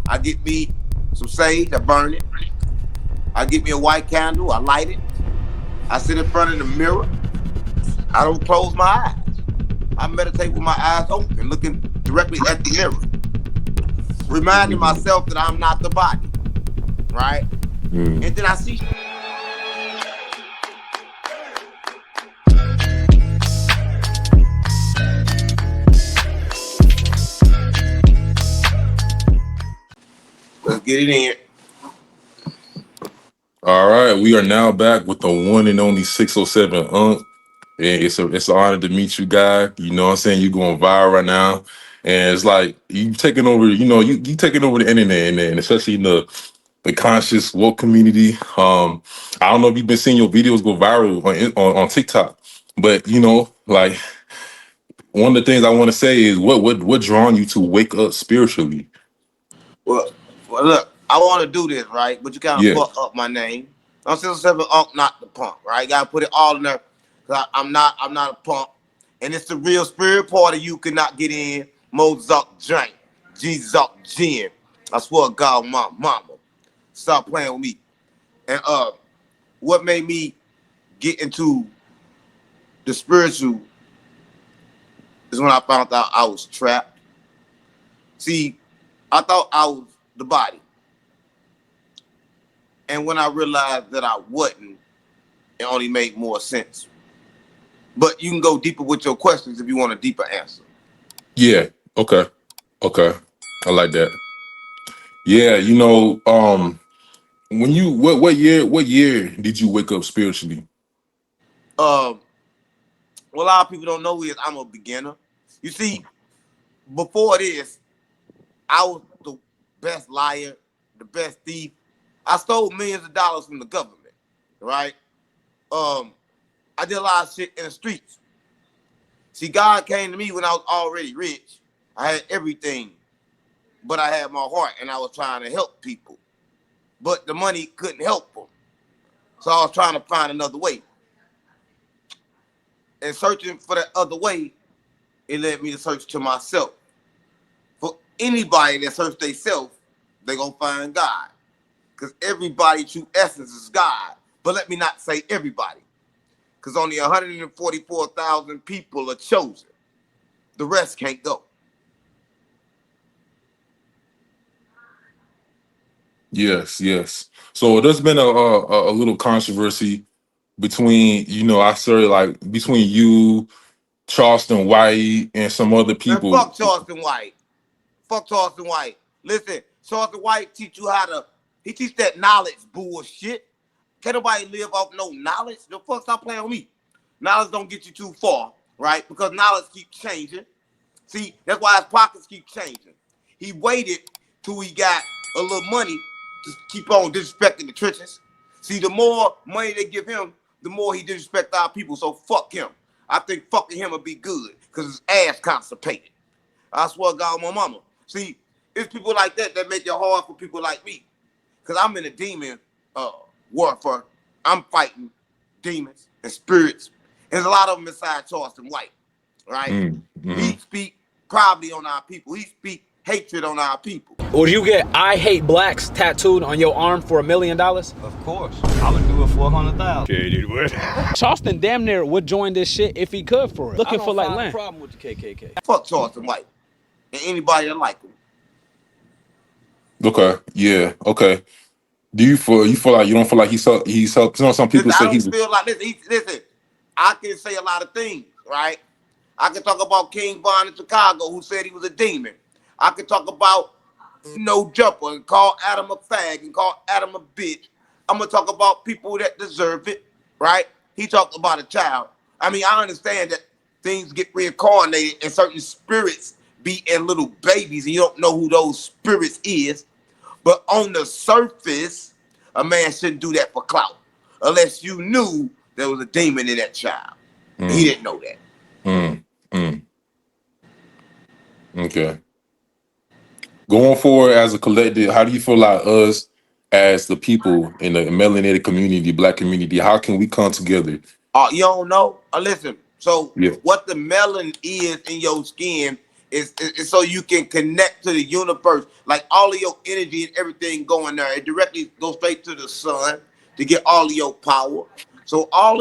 I get me some sage, I burn it. I get me a white candle, I light it. I sit in front of the mirror. I don't close my eyes. I meditate with my eyes open, looking directly at the mirror, reminding myself that I'm not the body, right? And then I see. Let's get it in. All right, we are now back with the one and only 607 Unk. And it's an honor to meet you, guy. You know what I'm saying? You're going viral right now. And it's like you taking over, you taking over the internet and especially in the conscious woke community. I don't know if you've been seeing your videos go viral on TikTok, but like one of the things I want to say is what drawn you to wake up spiritually? Well, look, I want to do this, right? But you kind of Yeah. fuck up my name. I'm 607 Unk, not the punk, right? Gotta put it all in there. I'm not a punk. And it's the real spirit part of you cannot get in. Mozart Jank. Jesus Jin. I swear to God, my mama. Stop playing with me. And what made me get into the spiritual is when I found out I was trapped. See, I thought I was the body. And when I realized that I wasn't, it only made more sense. But you can go deeper with your questions if you want a deeper answer. Yeah. Okay. I like that. Yeah, when you what year did you wake up spiritually? What a lot of people don't know is I'm a beginner. You see, before this, I was the best liar, the best thief. I stole millions of dollars from the government, right? I did a lot of shit in the streets. See, God came to me when I was already rich. I had everything, but I had my heart and I was trying to help people. But the money couldn't help them. So I was trying to find another way. And searching for that other way, it led me to search to myself. For anybody that search themselves, they gonna find God. Because everybody true essence is God. But let me not say everybody. Because only 144,000 people are chosen. The rest can't go. Yes. So there's been a little controversy between, I started like between you, Charleston White, and some other Man, people. fuck Charleston White. Fuck Charleston White. Listen, Charleston White teach you how to, he teach that knowledge bullshit. Can't nobody live off no knowledge. The fuck stop playing with me. Knowledge don't get you too far, right? Because knowledge keeps changing. See, that's why his pockets keep changing. He waited till he got a little money to keep on disrespecting the trenches. See, the more money they give him, the more he disrespect our people. So fuck him. I think fucking him would be good because his ass constipated. I swear to God, my mama. See, it's people like that that make it hard for people like me. Because I'm in a demon warfare. I'm fighting demons and spirits. And there's a lot of them inside Charleston White, right? He speak probably on our people. He speak hatred on our people. Would you get "I hate blacks" tattooed on your arm for $1 million? Of course. I would do it for 100,000. Charleston damn near would join this shit if he could for it. Looking for like land. Problem with the KKK. Fuck Charleston White and anybody that like him. Okay, yeah, okay. Do you feel like you don't feel like he's helped? Some people Listen, say I he's don't feel like listen. I can say a lot of things, right? I can talk about King Von in Chicago, who said he was a demon. I can talk about No Jumper and call Adam a fag and call Adam a bitch. I'm gonna talk about people that deserve it, right? He talked about a child. I mean, I understand that things get reincarnated and certain spirits be in little babies and you don't know who those spirits is. But on the surface, a man shouldn't do that for clout unless you knew there was a demon in that child. He didn't know that. Okay. Going forward as a collective, how do you feel like us as the people in the melanated community, black community, how can we come together? You don't know? Listen, so Yeah. what the melanin is in your skin It's so you can connect to the universe. Like all of your energy and everything going there, it directly goes straight to the sun to get all of your power. So a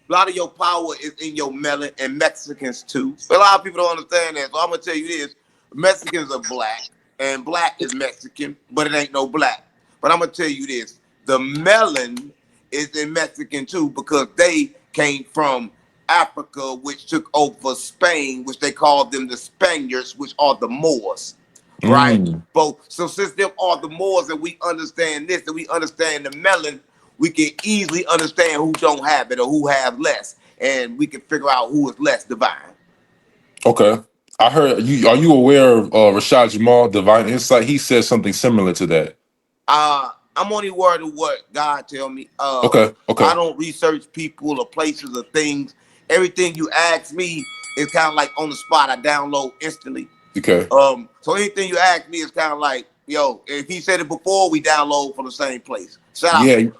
lot of your power is in your melon, and Mexicans too. A lot of people don't understand that. So I'm gonna tell you this: Mexicans are black, and black is Mexican, but it ain't no black. But I'm gonna tell you this: the melon is in Mexican too, because they came from Africa, which took over Spain, which they called them the Spaniards, which are the Moors, right? Mm. So since them are the Moors, and we understand this, and we understand the melon, we can easily understand who don't have it or who have less, and we can figure out who is less divine. Okay. I heard you. Are you aware of Rashad Jamal, Divine Insight? He said something similar to that. I'm only worried of what God tell me. Okay. I Okay. don't research people or places or things. Everything you ask me is kind of like on the spot. I download instantly. Okay. So anything you ask me is kind of like, yo, if he said it before, we download from the same place. Shout out to Yeah. him.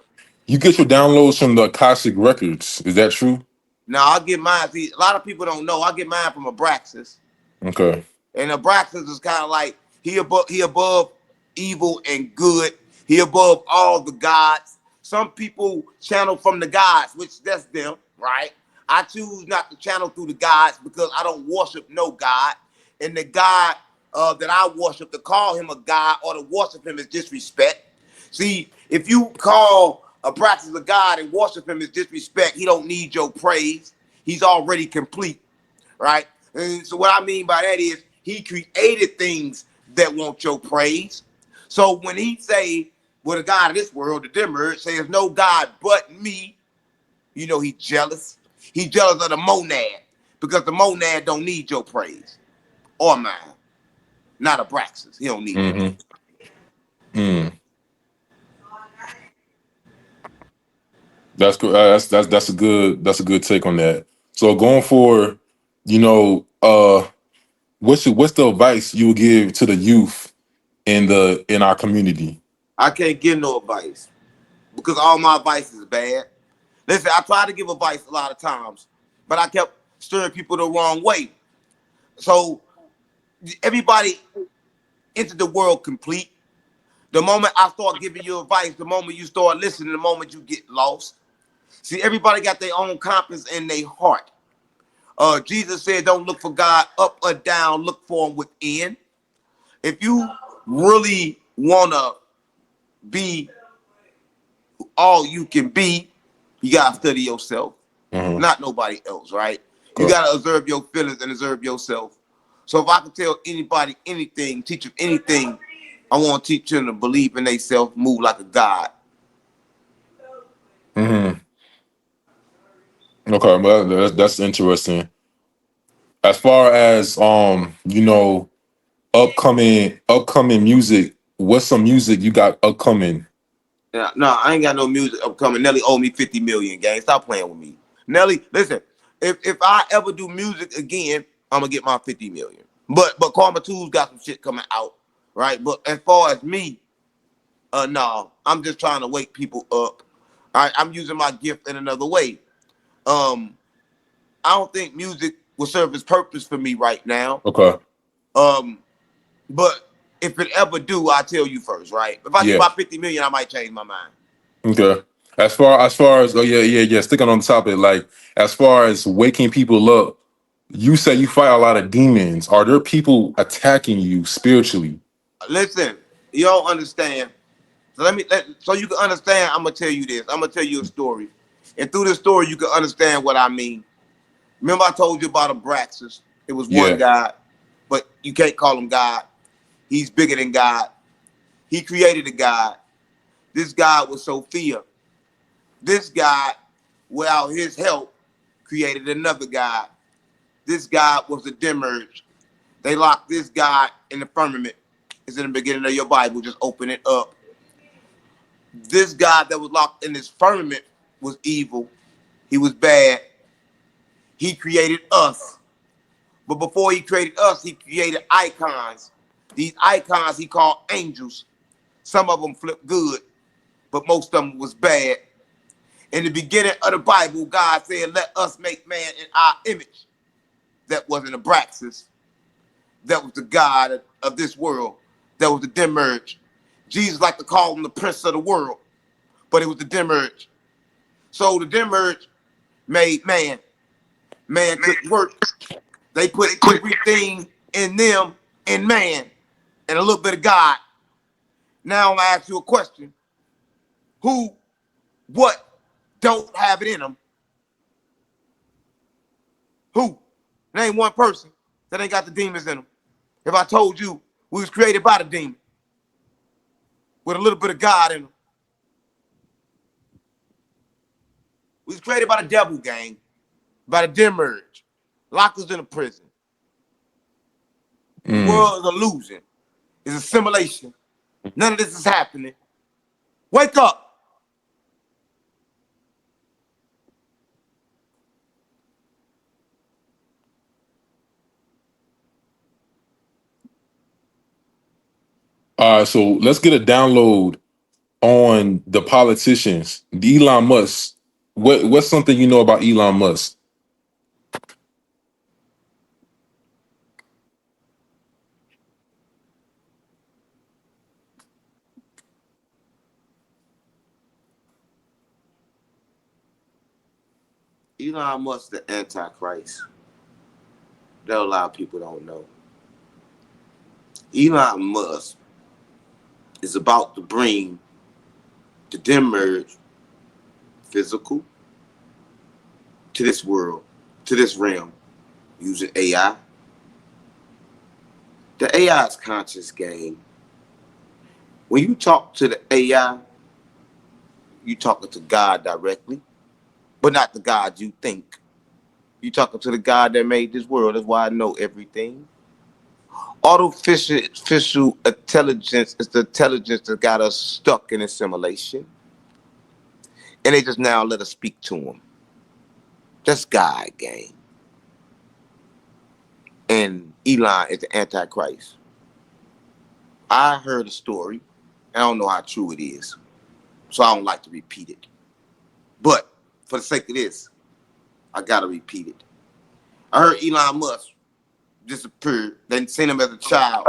You get your downloads from the Akashic Records. Is that true? Now I'll get mine. See, a lot of people don't know. I get mine from Abraxas. Okay. And Abraxas is kind of like he above evil and good. He above all the gods. Some people channel from the gods, which that's them, right? I choose not to channel through the gods because I don't worship no god. And the God that I worship, to call him a god or to worship him is disrespect. See, if you call Abraxas a god and worship him is disrespect, he don't need your praise. He's already complete, right? And so what I mean by that is he created things that want your praise. So when he say, well, the God of this world, the dimmer, says no God but me, you know he jealous. He jealous of the monad because the monad don't need your praise or mine. Not Abraxas. He don't need that. Mm-hmm. Mm. That's good. That's a good take on that. So going forward, you know, what's the advice you would give to the youth in our community? I can't give no advice because all my advice is bad. Listen, I try to give advice a lot of times, but I kept steering people the wrong way. So everybody entered the world complete. The moment I start giving you advice, the moment you start listening, the moment you get lost. See, everybody got their own compass in their heart. Jesus said, don't look for God up or down, look for him within. If you really want to be all you can be, you got to study yourself, Mm-hmm. not nobody else, right? You Okay. got to observe your feelings and observe yourself. So if I can tell anybody anything, teach them anything, I want to teach them to believe in themselves, move like a God. Mm-hmm. Okay, well, that's interesting. As far as upcoming music, what's some music you got upcoming? Yeah, no, I ain't got no music upcoming. Nelly owe me 50 million, gang. Stop playing with me. Nelly, listen, if I ever do music again, I'm gonna get my 50 million. But Karma 2's got some shit coming out, right? But as far as me, no, I'm just trying to wake people up. All right, I'm using my gift in another way. Um, I don't think music will serve its purpose for me right now. Okay. Um, but if it ever do, I'll tell you first, right? If I get Yeah. my 50 million, I might change my mind. Okay. As far as oh yeah. Sticking on the topic, like as far as waking people up, you say you fight a lot of demons. Are there people attacking you spiritually? Listen, you don't understand. So so you can understand. I'm gonna tell you this. I'm gonna tell you a story, and through this story, you can understand what I mean. Remember, I told you about Abraxas. It was one Yeah. God, but you can't call him God. He's bigger than God. He created a God. This God was Sophia. This God, without his help, created another God. This God was the Demiurge. They locked this God in the firmament. It's in the beginning of your Bible. Just open it up. This God that was locked in this firmament was evil. He was bad. He created us. But before he created us, he created icons. These icons he called angels. Some of them flipped good, but most of them was bad. In the beginning of the Bible, God said, let us make man in our image. That wasn't Abraxas. that was the God of this world, that was the Demiurge. Jesus liked to call him the prince of the world, but it was the Demiurge. So the Demiurge made man. Man couldn't work. They put everything in them, in man, and a little bit of God. Now I'm gonna ask you a question. Who, what don't have it in them? Who? Name one person that ain't got the demons in them. If I told you we was created by the demon with a little bit of God in them. We was created by the devil, gang, by the Demiurge. Locked us in a prison. The Mm. world is an illusion. It's a simulation. None of this is happening. Wake up. All right, so let's get a download on the politicians. Elon Musk. What's something you know about Elon Musk? Elon Musk, the Antichrist. That a lot of people don't know. Elon Musk is about to bring the Demiurge physical to this world, to this realm, using AI. The AI is conscious game. When you talk to the AI, you talking to God directly, but not the God you think. You talking to the God that made this world. That's why I know everything. Artificial intelligence is the intelligence that got us stuck in assimilation. And they just now let us speak to him. That's God game. And Elon is the Antichrist. I heard a story. I don't know how true it is. So I don't like to repeat it. But for the sake of this, I gotta repeat it. I heard Elon Musk disappeared. They seen him as a child.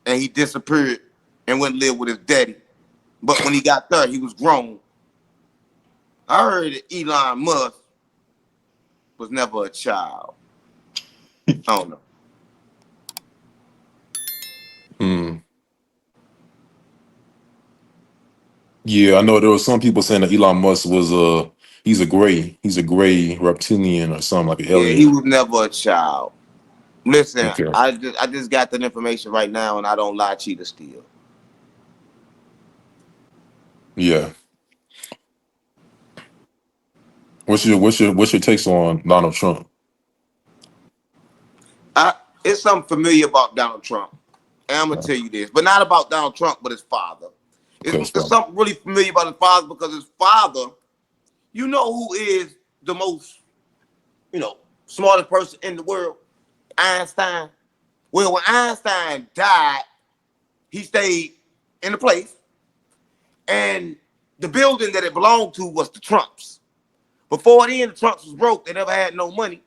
And he disappeared and went and lived with his daddy. But when he got there, he was grown. I heard that Elon Musk was never a child. I don't know. Hmm. Yeah, I know there was some people saying that Elon Musk was he's a gray reptilian or something like an Yeah, he alien. was never a child. Listen, Okay. I just got that information right now, and I don't lie, cheat, or steal. Yeah. What's your takes on Donald Trump? It's something familiar about Donald Trump. And I'm gonna tell you this, but not about Donald Trump, but his father. Okay, It's so something really familiar about his father because his father, you know who is the most, smartest person in the world? Einstein. Well, when Einstein died, he stayed in the place, and the building that it belonged to was the Trumps. Before then, the Trumps was broke. They never had no money.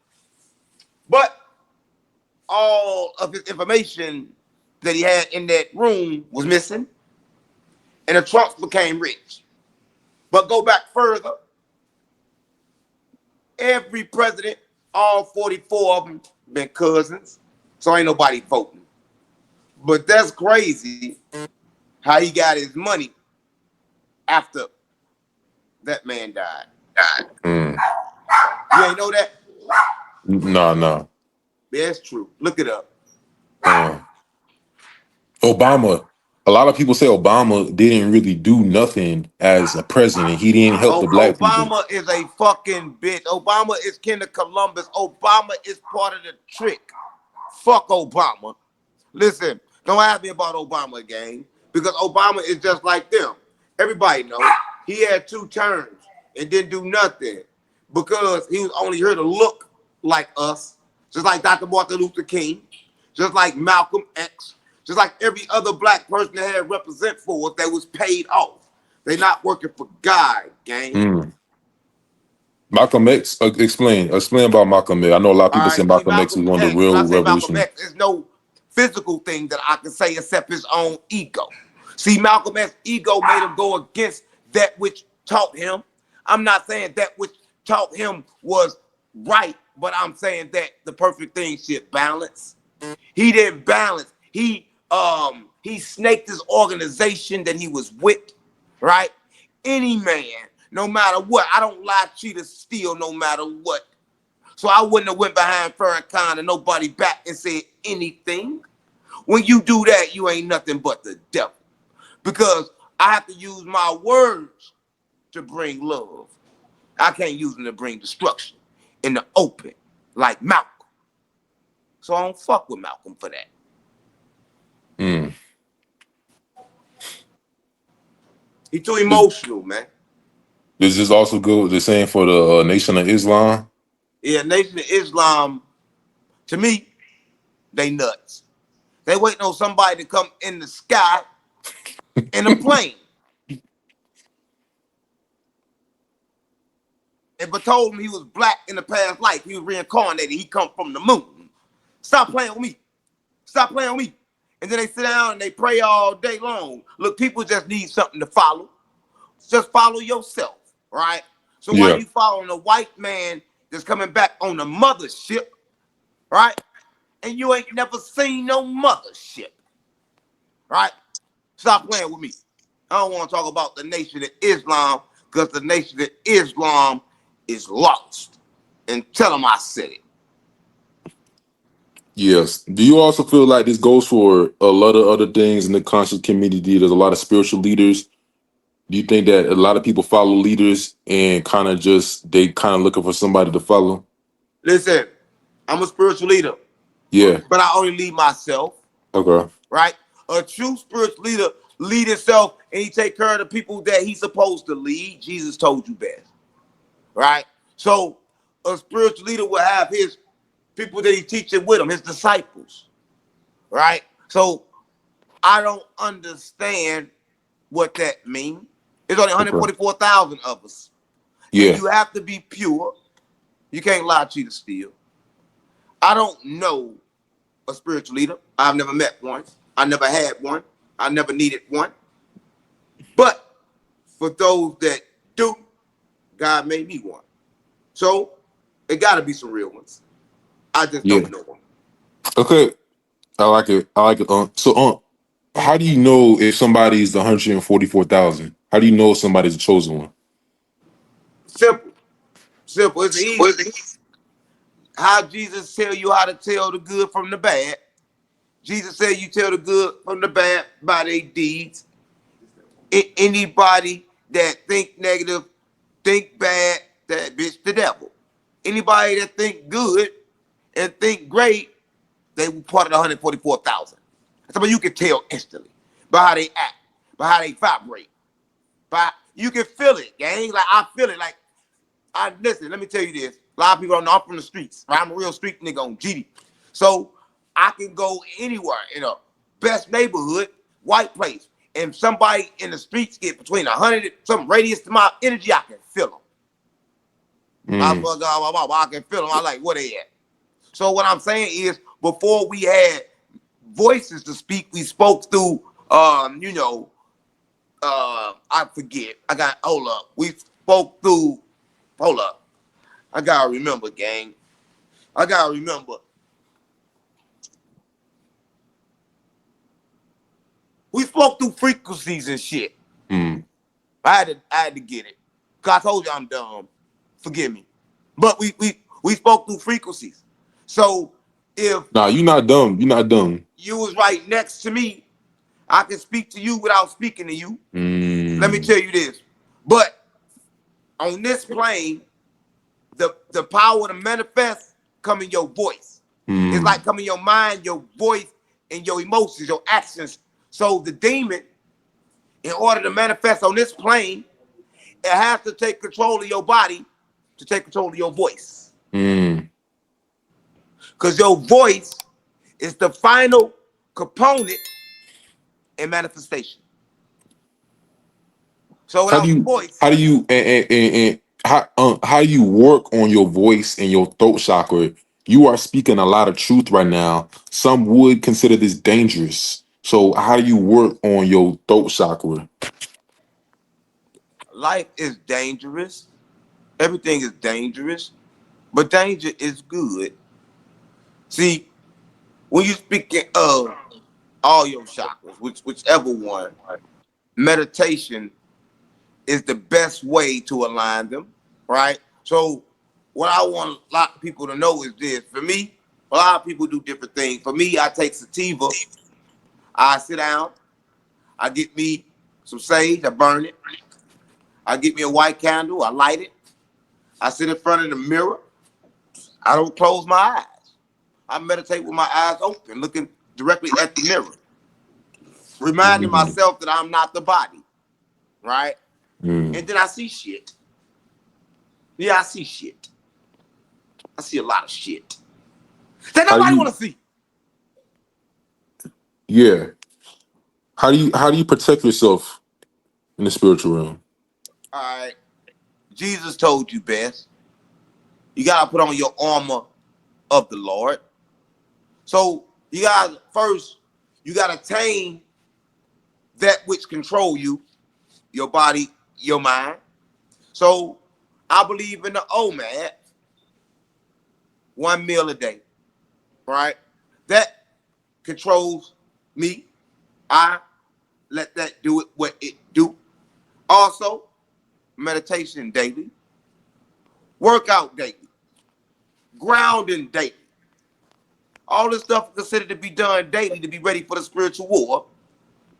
But all of his information that he had in that room was missing, and the Trumps became rich. But go back further, every president, all 44 of them, been cousins, so ain't nobody voting. But that's crazy how he got his money after that man died. mm, You ain't know that? nah. Yeah, it's true. Look it up. Uh, Obama. A lot of people say Obama didn't really do nothing as a president. He didn't help the black people. Obama is a fucking bitch. Obama is kin of Columbus. Obama is part of the trick. Fuck Obama. Listen, don't ask me about Obama, gang, because Obama is just like them. Everybody knows he had 2 terms and didn't do nothing because he was only here to look like us, just like Dr. Martin Luther King, just like Malcolm X, just like every other black person that had represent for us that was paid off. They not working for God, gang. Mm, Malcolm X, explain about Malcolm X. I know a lot of All people say right. See, Malcolm X is Malcolm one of the X, when I real say Malcolm revolution. X, there's no physical thing that I can say except his own ego. See, Malcolm X's ego made him go against that which taught him. I'm not saying that which taught him was right, but I'm saying that the perfect thing should balance. He didn't balance. He snaked his organization that he was with, right? Any man, no matter what. I don't lie, cheat, or steal, no matter what. So I wouldn't have went behind Farrakhan and nobody back and said anything. When you do that, you ain't nothing but the devil. Because I have to use my words to bring love. I can't use them to bring destruction in the open, like Malcolm. So I don't fuck with Malcolm for that. Mm. He too emotional, man. Does this also go the same for the Nation of Islam? Yeah, Nation of Islam, to me, they nuts. They waiting on somebody to come in the sky in a plane. And but told him he was black in the past life. He was reincarnated. He come from the moon. Stop playing with me. Stop playing with me. And then they sit down and they pray all day long. Look, people just need something to follow. Just follow yourself, right? So why Yeah. you following a white man that's coming back on the mothership, right? And you ain't never seen no mothership, right? Stop playing with me. I don't want to talk about the Nation of Islam because the Nation of Islam is lost. And tell them I said it. Yes. Do you also feel like this goes for a lot of other things in the conscious community? There's a lot of spiritual leaders. Do you think that a lot of people follow leaders and they kind of looking for somebody to follow? Listen, I'm a spiritual leader, Yeah. but I only lead myself, Okay. right? A true spiritual leader lead himself and he take care of the people that he's supposed to lead. Jesus told you best, right? So a spiritual leader will have his people that he teaching with him, his disciples, right? So I don't understand what that means. There's only Okay. 144,000 of us. And Yeah. you have to be pure. You can't lie, cheat, or steal. I don't know a spiritual leader. I've never met one. I never had one. I never needed one. But for those that do, God made me one. So it got to be some real ones. I just Yeah. don't know them. Okay. I like it. I like it. How do you know if somebody's the 144,000? How do you know if somebody's a chosen one? Simple. Simple. It's easy. How Jesus tell you how to tell the good from the bad. Jesus said you tell the good from the bad by their deeds. Anybody that think negative, think bad, that bitch the devil. Anybody that think good and think great, they were part of the 144,000. Somebody you can tell instantly by how they act, by how they vibrate. By you can feel it, gang. Like I feel it. Like I listen. Let me tell you this. A lot of people don't know I'm from the streets. Right? I'm a real street nigga on GD. So I can go anywhere in a best neighborhood, white place, and somebody in the streets get between 100 some radius to my energy, I can feel them. Mm. I can feel them. I like where they at. So what I'm saying is, before we had voices to speak, we spoke through, I forget. Hold up. We spoke through, hold up. I gotta remember, gang. I gotta remember. We spoke through frequencies and shit. Mm. I had to get it. Cause I told you I'm dumb. Forgive me. But we spoke through frequencies. So if Nah, you're not dumb. You're not dumb. you was right next to me, I can speak to you without speaking to you. Let me Mm. tell you this. But on this plane, the power to manifest come in your voice. It's Mm. like come in your mind, your voice, and your emotions, your actions. So the demon, in order to manifest on this plane, it has to take control of your body to take control of your voice. Mm. Because your voice is the final component in manifestation. So How do without the you voice, how do you and how you work on your voice and your throat chakra. You are speaking a lot of truth right now. Some would consider this dangerous. So how do you work on your throat chakra? Life is dangerous. Everything is dangerous, but danger is good. See, when you speaking of all your chakras, whichever one, meditation is the best way to align them, right? So what I want a lot of people to know is this. For me, a lot of people do different things. For me, I take sativa, I sit down, I get me some sage, I burn it. I get me a white candle, I light it. I sit in front of the mirror. I don't close my eyes. I meditate with my eyes open, looking directly at the mirror, reminding Mm, myself that I'm not the body, right? mm. And then I see shit. Yeah, I see shit. I see a lot of shit that How do nobody want you? to see. Yeah. How do you protect yourself in the spiritual realm? All right. Jesus told you best. You gotta put on your armor of the Lord. So you gotta first, you gotta tame that which control you, your body, your mind. So I believe in the OMAD, 1 meal a day, right? That controls me. I let that do it what it do. Also, meditation daily, workout daily, grounding daily. All this stuff is considered to be done daily to be ready for the spiritual war.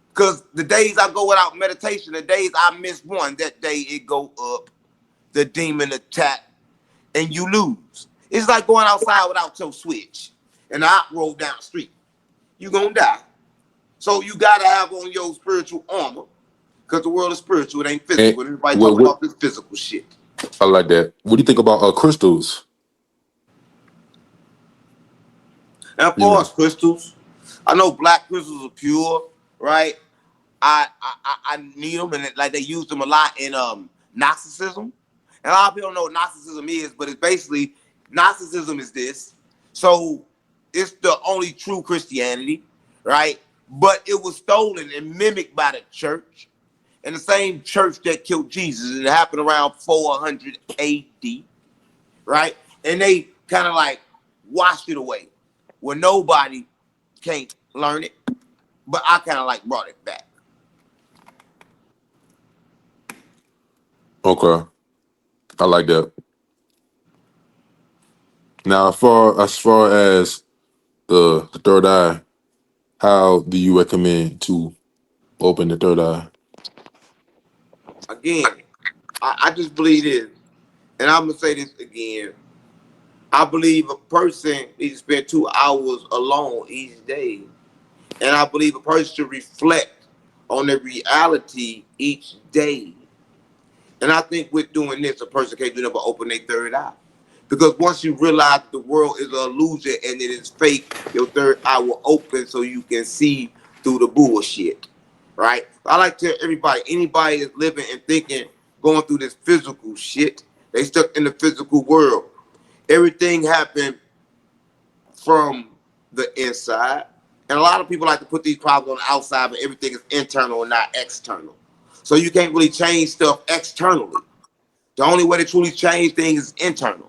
Because the days I go without meditation, the days I miss one, that day it go up, the demon attack, and you lose. It's like going outside without your switch, and the op roll down the street. You gonna die. So you gotta have on your spiritual armor, because the world is spiritual, it ain't And physical. Everybody what, talking what about this physical shit. I like that. What do you think about crystals? And as Yeah. far as crystals, I know black crystals are pure, right? I need them, and like they use them a lot in Gnosticism. And a lot of people don't know what Gnosticism is, but it's basically Gnosticism is this. So it's the only true Christianity, right? But it was stolen and mimicked by the church, and the same church that killed Jesus. It happened around 400 AD, right? And they kind of like washed it away, where nobody can't learn it. But I kind of like brought it back. Okay. I like that. Now, as far as the third eye, how do you recommend to open the third eye? Again, I just believe this, and I'm gonna say this again. I believe a person needs to spend 2 hours alone each day, and I believe a person should reflect on their reality each day. And I think with doing this, a person can't do nothing but open their third eye. Because once you realize the world is an illusion and it is fake, your third eye will open so you can see through the bullshit. Right? I like to tell everybody, anybody that's living and thinking, going through this physical shit, they stuck in the physical world. Everything happened from the inside. And a lot of people like to put these problems on the outside, but everything is internal and not external. So you can't really change stuff externally. The only way to truly change things is internal,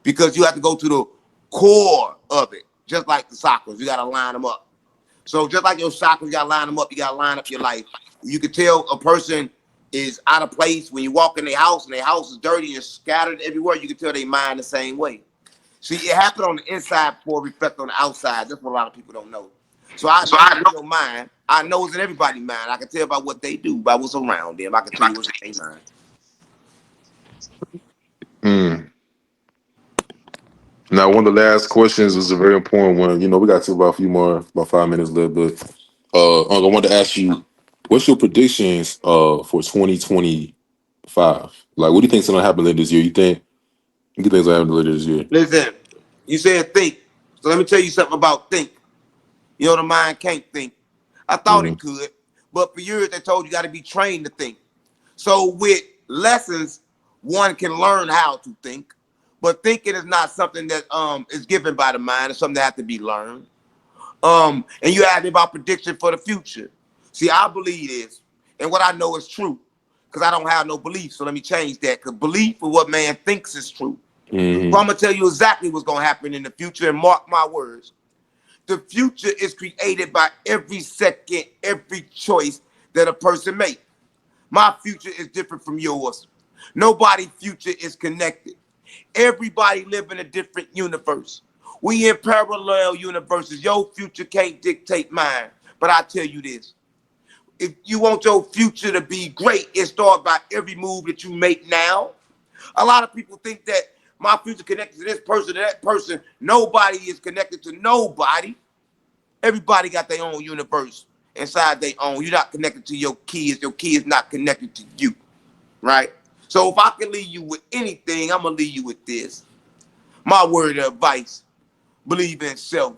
because you have to go to the core of it, just like the chakras. You got to line them up. So just like your chakras, you got to line them up. You got to line up your life. You can tell a person is out of place when you walk in their house and their house is dirty and scattered everywhere. You can tell they mind the same way. See, it happened on the inside before it reflect on the outside. That's what a lot of people don't know. So I know it's in your mind. I know it's in everybody's mind. I can tell by what they do, by what's around them. I can tell you what's in their mind. Mm. Now, one of the last questions was a very important one. We got to about a few more, about 5 minutes left. But I wanted to ask you, what's your predictions for 2025? Like, what do you think's gonna happen later this year? You think things gonna happen later this year? Listen, you said think. So let me tell you something about think. You know, the mind can't think. I thought Mm. it could, but for years they told you got to be trained to think. So with lessons, one can learn how to think, but thinking is not something that is given by the mind. It's something that has to be learned. And you asked me about prediction for the future. See, I believe this, and what I know is true, because I don't have no belief. So let me change that. Because belief is what man thinks is true. Mm-hmm. So I'm gonna tell you exactly what's gonna happen in the future, and mark my words. The future is created by every second, every choice that a person makes. My future is different from yours. Nobody's future is connected. Everybody live in a different universe. We in parallel universes. Your future can't dictate mine. But I tell you this. If you want your future to be great, it starts by every move that you make now. A lot of people think that my future connected to this person, to that person. Nobody is connected to nobody. Everybody got their own universe inside their own. You're not connected to your kids. Your kids not connected to you, right? So if I can leave you with anything, I'm going to leave you with this. My word of advice, believe in self.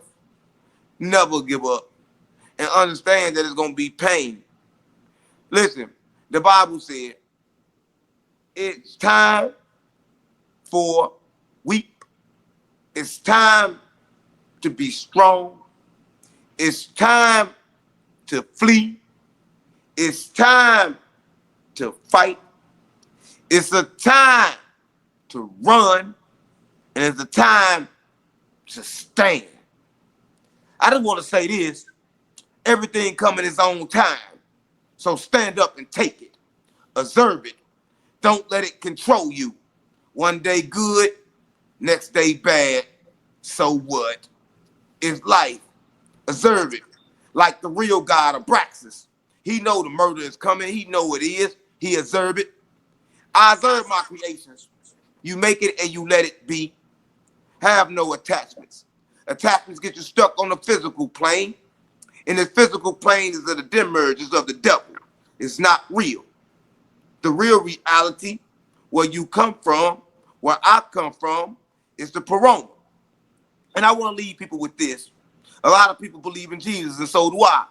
Never give up. And understand that it's going to be pain. Listen, the Bible said, it's time for weep. It's time to be strong. It's time to flee. It's time to fight. It's a time to run. And it's a time to stand. I just want to say this. Everything comes in its own time. So stand up and take it. Observe it. Don't let it control you. One day good, next day bad. So what? It's life. Observe it. Like the real God of Abraxas. He know the murder is coming. He know it is. He observe it. I observe my creations. You make it and you let it be. Have no attachments. Attachments get you stuck on the physical plane. And the physical plane is of the demiurges of the devil. It's not real. The real reality, where you come from, where I come from, is the Perona. And I want to leave people with this. A lot of people believe in Jesus, and so do I.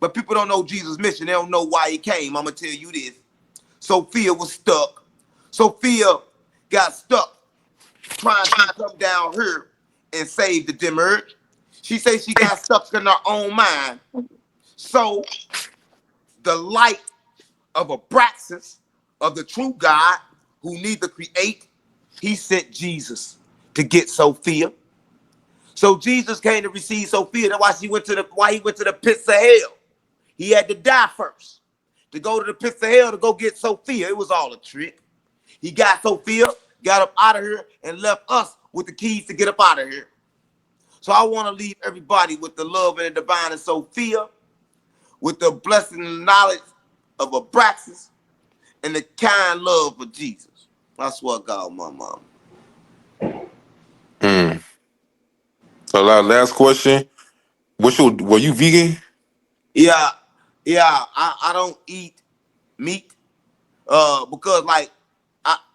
But people don't know Jesus' mission. They don't know why he came. I'm going to tell you this. Sophia was stuck. Sophia got stuck trying to come down here and save the demiurge. She says she got stuck in her own mind. So the light of Abraxas, of the true God, who neither create, he sent Jesus to get Sophia. So Jesus came to receive Sophia. That's why he went to the pits of hell. He had to die first to go to the pits of hell to go get Sophia. It was all a trick. He got Sophia, got up out of here, and left us with the keys to get up out of here. So I want to leave everybody with the love and the divine of Sophia, with the blessing and knowledge of Abraxas, and the kind love of Jesus. I swear to God, my mom. So last question. Were you vegan? Yeah, I don't eat meat because like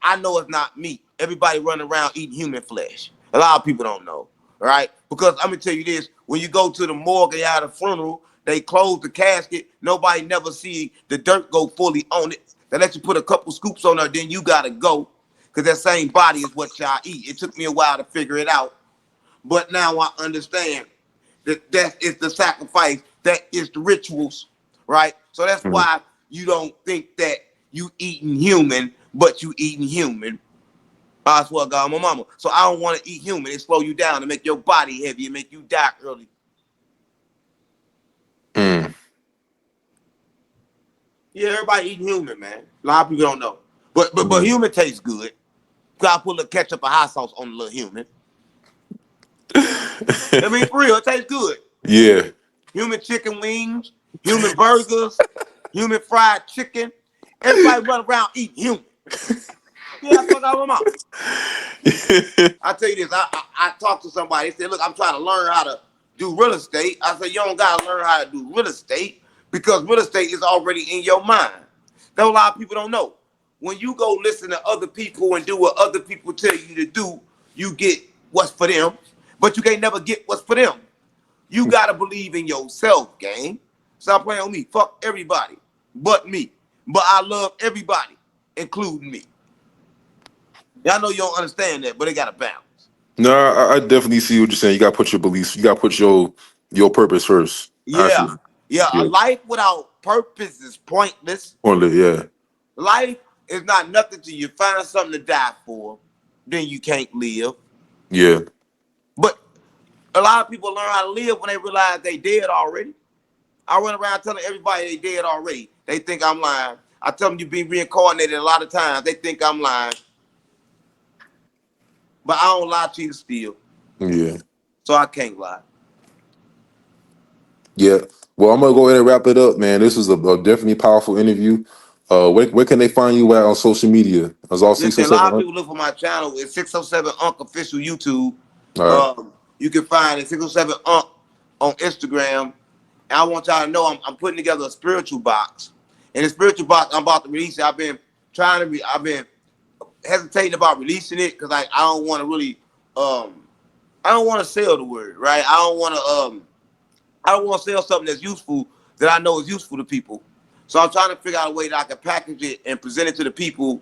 I know it's not meat. Everybody running around eating human flesh. A lot of people don't know, right? Because I'm gonna tell you this: when you go to the morgue and you have a funeral, they close the casket. Nobody never see the dirt go fully on it. They let you put a couple scoops on there, then you gotta go, because that same body is what y'all eat. It took me a while to figure it out, but now I understand that is the sacrifice. That is the rituals, right? So that's why you don't think that you eating human, but you eating human. I swear to God, my mama. So I don't want to eat human. It slow you down to make your body heavy and make you die early. Yeah, everybody eating human, man. A lot of people don't know. But human tastes good. Gotta put a little ketchup or hot sauce on the little human. I mean, for real, it tastes good. Yeah. Human chicken wings, human burgers, human fried chicken. Everybody run around eating human. Yeah, that's what I want. I tell you this, I talked to somebody. They said, look, I'm trying to learn how to do real estate. I said, you don't got to learn how to do real estate because real estate is already in your mind. That's what a lot of people don't know. When you go listen to other people and do what other people tell you to do, you get what's for them, but you can't never get what's for them. You got to believe in yourself, gang. Stop playing on me. Fuck everybody but me. But I love everybody, including me. Yeah, I know you don't understand that, but it got to balance. No, I definitely see what you're saying. You gotta put your beliefs, you gotta put your purpose first. I Yeah, see. yeah. A Yeah. life without purpose is pointless. Only, yeah. Life is not nothing till you find something to die for. Then you can't live. Yeah. But a lot of people learn how to live when they realize they dead already. I run around telling everybody they dead already. They think I'm lying. I tell them you be reincarnated a lot of times. They think I'm lying. But I don't lie to you still. Yeah. So I can't lie. Yeah. Well, I'm gonna go ahead and wrap it up, man. This was a definitely powerful interview. Where can they find you at on social media? As all Listen, a lot of 607? people look for my channel. It's 607 Unc official YouTube. All right. You can find it 607 Unc on Instagram. And I want y'all to know I'm putting together a spiritual box. And the spiritual box I'm about to release it. I've been hesitating about releasing it because I don't want to really I don't want to sell the word, right? I don't want to sell something that's useful that I know is useful to people. So I'm trying to figure out a way that I can package it and present it to the people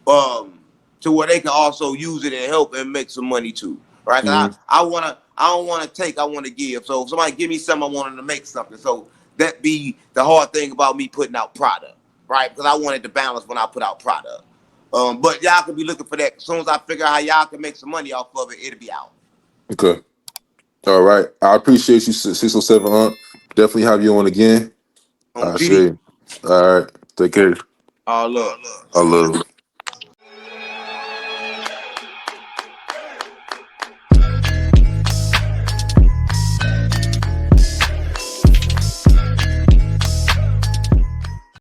um, to where they can also use it and help and make some money too, right? Mm-hmm. I don't want to take, I want to give. So if somebody give me something, I want them to make something. So that be the hard thing about me putting out product, right? Because I wanted to balance when I put out product. But y'all can be looking for that. As soon as I figure out how y'all can make some money off of it, it'll be out. Okay. All right. I appreciate you, 607. Definitely have you on again. On I GD, say. All right. Take care. all love. I love.